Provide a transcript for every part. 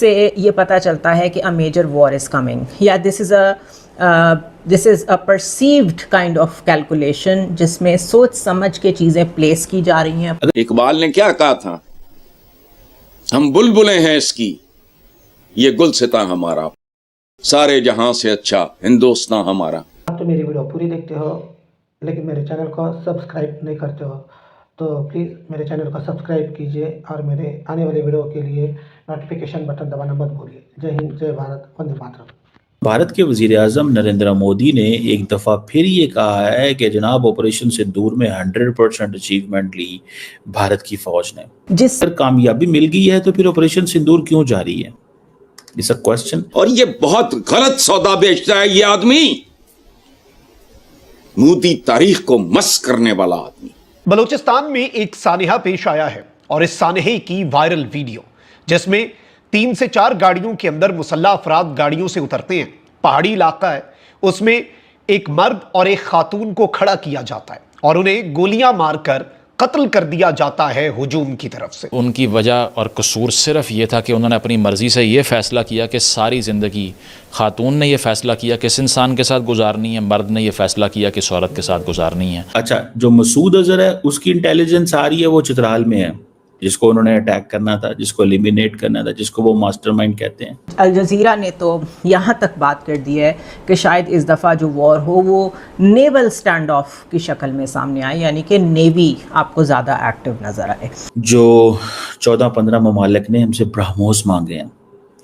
سے یہ پتہ چلتا ہے کہ a major war is coming یا this is a perceived kind of calculation جس میں سوچ سمجھ کے چیزیں پلیس کی جا رہی ہیں. اقبال نے کیا کہا تھا؟ ہم بلبلیں ہیں اس کی، یہ گلستاں ہمارا، سارے جہاں سے اچھا ہندوستاں ہمارا. آپ تو میری ویڈیو پوری دیکھتے ہو لیکن میرے چینل کو سبسکرائب نہیں کرتے ہو، تو پلیز میرے چینل کو سبسکرائب کیجئے اور میرے آنے والے ویڈیو کے لیے نوٹیفیکیشن بٹن دبانا مت بھولیے. جے ہند، جے بھارت، وندے ماترم. بھارت کے وزیر اعظم نریندر مودی نے ایک دفعہ پھر یہ کہا ہے کہ جناب آپریشن سندور میں 100% اچیومنٹ لی بھارت کی فوج نے. جس پر کامیابی مل گئی ہے تو پھر آپریشن سندور کیوں جاری ہے؟ اس کوسچن. اور یہ بہت غلط سودا بیچتا ہے یہ آدمی، مودی تاریخ کو مس کرنے والا آدمی. بلوچستان میں ایک سانحہ پیش آیا ہے اور اس سانحے کی وائرل ویڈیو جس میں 3 سے 4 گاڑیوں کے اندر مسلح افراد گاڑیوں سے اترتے ہیں. پہاڑی علاقہ ہے، اس میں ایک مرد اور ایک خاتون کو کھڑا کیا جاتا ہے اور انہیں گولیاں مار کر قتل کر دیا جاتا ہے ہجوم کی طرف سے. ان کی وجہ اور قصور صرف یہ تھا کہ انہوں نے اپنی مرضی سے یہ فیصلہ کیا کہ ساری زندگی، خاتون نے یہ فیصلہ کیا کہ اس انسان کے ساتھ گزارنی ہے، مرد نے یہ فیصلہ کیا کہ اس عورت کے ساتھ گزارنی ہے. اچھا، جو مسعود اظہر ہے اس کی انٹیلیجنس آ رہی ہے وہ چترال میں ہے، جس کو انہوں نے اٹیک کرنا تھا، جس کو ایلیمینیٹ کرنا تھا، جس کو وہ ماسٹر مائنڈ کہتے ہیں. الجزیرہ نے تو یہاں تک بات کر دی ہے کہ شاید اس دفعہ جو وار ہو وہ نیول سٹینڈ آف کی شکل میں سامنے آئے، یعنی کہ نیوی آپ کو زیادہ ایکٹیو نظر آئے. جو 14-15 ممالک نے ہم سے برہموس مانگے ہیں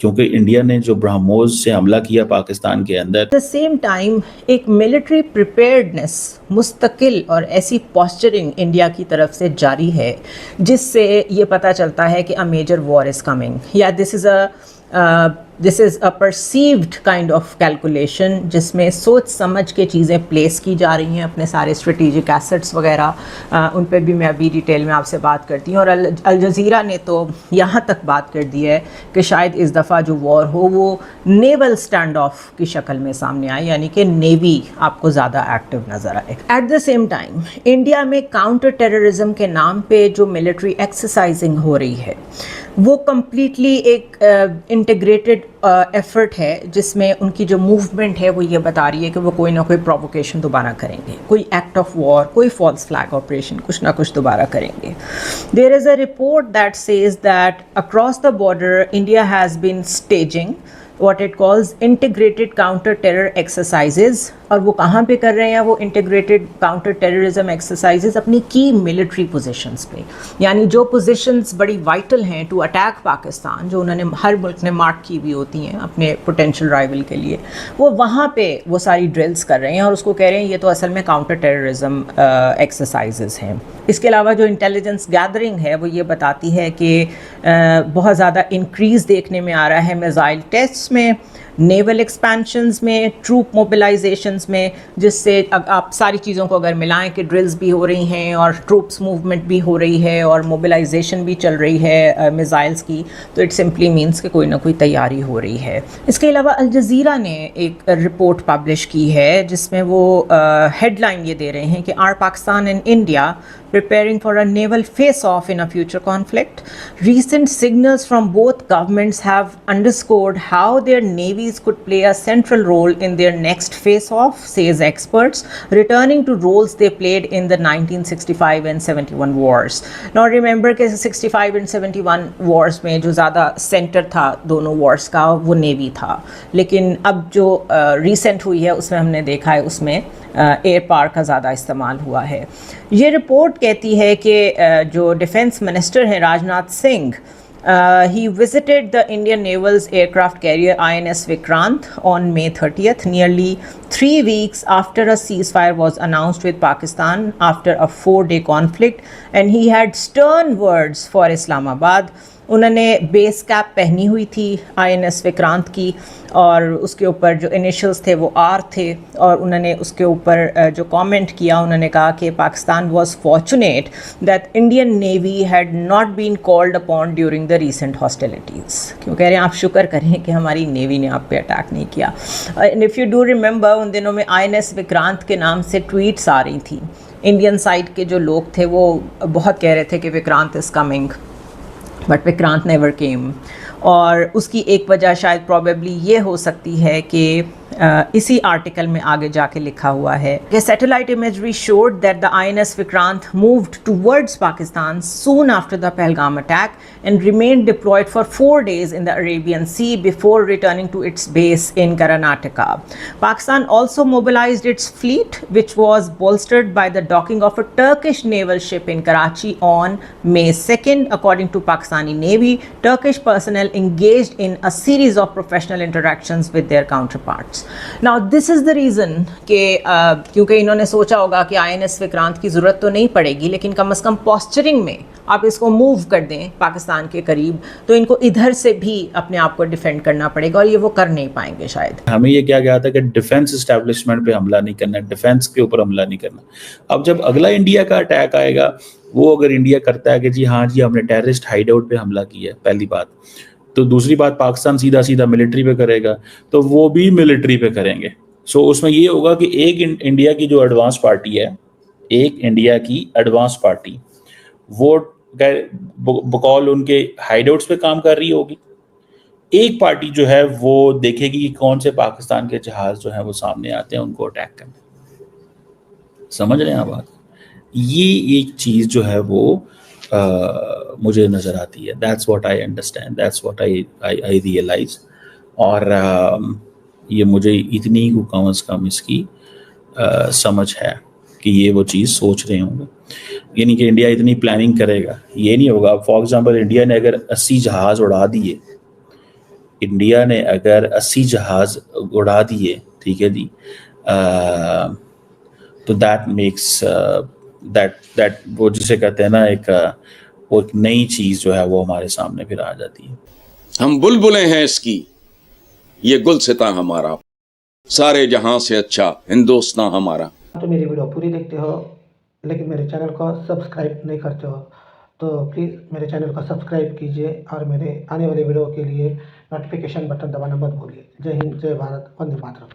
کیونکہ انڈیا نے جو برہموس سے حملہ کیا پاکستان کے اندر. ایٹ دا سیم ٹائم ایک ملٹری پریپیئرڈنس مستقل اور ایسی پوسچرنگ انڈیا کی طرف سے جاری ہے جس سے یہ پتہ چلتا ہے کہ a major war is coming یا this is a perceived kind of calculation جس میں سوچ سمجھ کے چیزیں پلیس کی جا رہی ہیں. اپنے سارے اسٹریٹجک ایسٹس وغیرہ ان پہ بھی میں ابھی ڈیٹیل میں آپ سے بات کرتی ہوں. اور الجزیرہ نے تو یہاں تک بات کر دی ہے کہ شاید اس دفعہ جو وار ہو وہ نیول سٹینڈ آف کی شکل میں سامنے آئے، یعنی کہ نیوی آپ کو زیادہ ایکٹیو نظر آئے. At the same time India میں کاؤنٹر ٹیررزم کے نام پہ جو ملٹری ایکسرسائزنگ ہو رہی ہے وہ کمپلیٹلی ایک انٹیگریٹڈ ایفرٹ ہے جس میں ان کی جو موومنٹ ہے وہ یہ بتا رہی ہے کہ وہ کوئی نہ کوئی پرووکیشن دوبارہ کریں گے، کوئی ایکٹ آف وار، کوئی فالس فلیگ آپریشن، کچھ نہ کچھ دوبارہ کریں گے. There is a report that says that across the border India has been staging what it calls integrated counter terror exercises. اور وہ کہاں پہ کر رہے ہیں؟ وہ انٹیگریٹڈ کاؤنٹر ٹیررزم ایکسرسائزز اپنی کی ملٹری پوزیشنز پہ، یعنی جو پوزیشنز بڑی وائٹل ہیں ٹو اٹیک پاکستان، جو انہوں نے ہر ملک نے مارک کی ہوئی ہوتی ہیں اپنے پوٹینشیل رائیول کے لیے، وہ وہاں پہ وہ ساری ڈرلز کر رہے ہیں اور اس کو کہہ رہے ہیں یہ تو اصل میں کاؤنٹر ٹیررزم ایکسرسائزز ہیں. اس کے علاوہ جو انٹیلیجنس گیدرنگ ہے وہ یہ بتاتی ہے کہ بہت زیادہ انکریز دیکھنے میں آ رہا ہے میزائل ٹیسٹ میں، نیول ایکسپینشنز میں، ٹروپ موبلائزیشنز میں، جس سے آپ ساری چیزوں کو اگر ملائیں کہ ڈرلز بھی ہو رہی ہیں اور ٹروپس موومنٹ بھی ہو رہی ہے اور موبلائزیشن بھی چل رہی ہے میزائلز کی، تو اٹ سمپلی مینس کہ کوئی نہ کوئی تیاری ہو رہی ہے. اس کے علاوہ الجزیرہ نے ایک رپورٹ پبلش کی ہے جس میں وہ ہیڈ لائن یہ دے رہے ہیں کہ are Pakistan and India preparing for a naval face-off in a future conflict. Recent signals from both governments have underscored how their navies could play a central role in their next face-off, says experts, returning to roles they played in the 1965 and 71 wars. Now remember کہ 65 and 71 wars میں جو زیادہ centre تھا دونوں wars کا وہ navy تھا، لیکن اب جو ریسنٹ ہوئی ہے اس میں ہم نے دیکھا ہے اس میں ایئر پاور کا زیادہ استعمال ہوا ہے. یہ رپورٹ کہتی ہے کہ جو ڈیفنس منسٹر ہیں Rajnath Singh, he visited the Indian Naval's aircraft carrier INS Vikrant on May 30th, nearly 3 weeks after a ceasefire was announced with Pakistan after a 4-day conflict, and he had stern words for Islamabad. انہوں نے بیس cap پہنی ہوئی تھی INS Vikrant کی اور اس کے اوپر جو انیشلز تھے وہ آر تھے، اور انہوں نے اس کے اوپر جو کامنٹ کیا انہوں نے کہا کہ Pakistan was fortunate that Indian navy had not been called upon during the recent hostilities. کیوں کہہ رہے ہیں آپ شکر کریں کہ ہماری نیوی نے آپ پہ اٹیک نہیں کیا. And if you do remember ان دنوں میں INS وکرانت کے نام سے ٹویٹس آ رہی تھیں. انڈین سائڈ کے جو لوگ تھے وہ بہت کہہ رہے تھے کہ Vikrant is coming, but Vikrant never came. اور اس کی ایک وجہ شاید پروبیبلی یہ ہو سکتی ہے کہ اسی آرٹیکل میں آگے جا کے لکھا ہوا ہے کہ satellite imagery showed that the INS Vikrant moved towards Pakistan soon after the Pahalgam attack and remained deployed for 4 days in the Arabian Sea before returning to its base in Karnataka. Pakistan also mobilized its fleet, which was bolstered by the docking of a Turkish naval ship in Karachi on May 2nd. According to Pakistani Navy, Turkish personnel engaged in a series of professional interactions with their counterparts. Now this is the reason کہ کیونکہ انہوں نے سوچا ہوگا کہ INS Vikrant کی ضرورت تو نہیں پڑے گی، لیکن کم از کم پوسچرنگ میں آپ اس کو موو کر دیں پاکستان کے قریب، تو ان کو ادھر سے بھی اپنے آپ کو ڈیفینڈ کرنا پڑے گا، اور یہ وہ کر نہیں پائیں گے شاید. ہمیں یہ کیا گیا تھا کہ ڈیفینس اسٹیبلشمنٹ پہ حملہ نہیں کرنا، ڈیفینس کے اوپر حملہ نہیں کرنا. اب جب اگلا انڈیا کا اٹیک آئے گا، وہ اگر انڈیا کرتا ہے کہ جی ہاں جی ہم نے ٹیررسٹ ہائیڈ آؤٹ پہ حملہ کیا ہے، پہلی بات، تو دوسری بات پاکستان سیدھا سیدھا ملٹری پہ کرے گا، تو وہ بھی ملٹری پہ کریں گے. سو اس میں یہ ہوگا کہ ایک انڈیا کی جو ایڈوانس پارٹی ہے، ایک انڈیا کی ایڈوانس پارٹی وہ بقول ان کے ہائیڈ آؤٹس پہ کام کر رہی ہوگی، ایک پارٹی جو ہے وہ دیکھے گی کہ کون سے پاکستان کے جہاز جو ہیں وہ سامنے آتے ہیں ان کو اٹیک کرنا. سمجھ رہے ہیں آپ بات؟ یہ ایک چیز جو ہے وہ مجھے نظر آتی ہے. That's what I understand, that's what I realise. اور یہ مجھے اتنی کو کم از کم اس کی سمجھ ہے کہ یہ وہ چیز سوچ رہے ہوں گے. یعنی کہ انڈیا اتنی پلاننگ کرے گا، یہ نہیں ہوگا. فار ایگزامپل انڈیا نے اگر 80 جہاز اڑا دیے، انڈیا نے اگر 80 جہاز اڑا دیے، ٹھیک ہے جی، تو دیٹ میکس دیٹ وہ جسے کہتے ہیں نا ایک نئی چیز جو ہے وہ ہمارے سامنے پھر آ جاتی ہے. ہم بلبلیں ہیں اس کی، یہ گلستاں ہمارا، سارے جہاں سے اچھا ہندوستاں ہمارا. تو میری ویڈیو پوری دیکھتے ہو لیکن میرے چینل کو سبسکرائب نہیں کرتے ہو، تو پلیز میرے چینل کو سبسکرائب کیجئے اور میرے آنے والے ویڈیو کے لیے نوٹیفیکیشن بٹن دبانا مت بھولیے. جے ہند، جے بھارت، وندے ماترم.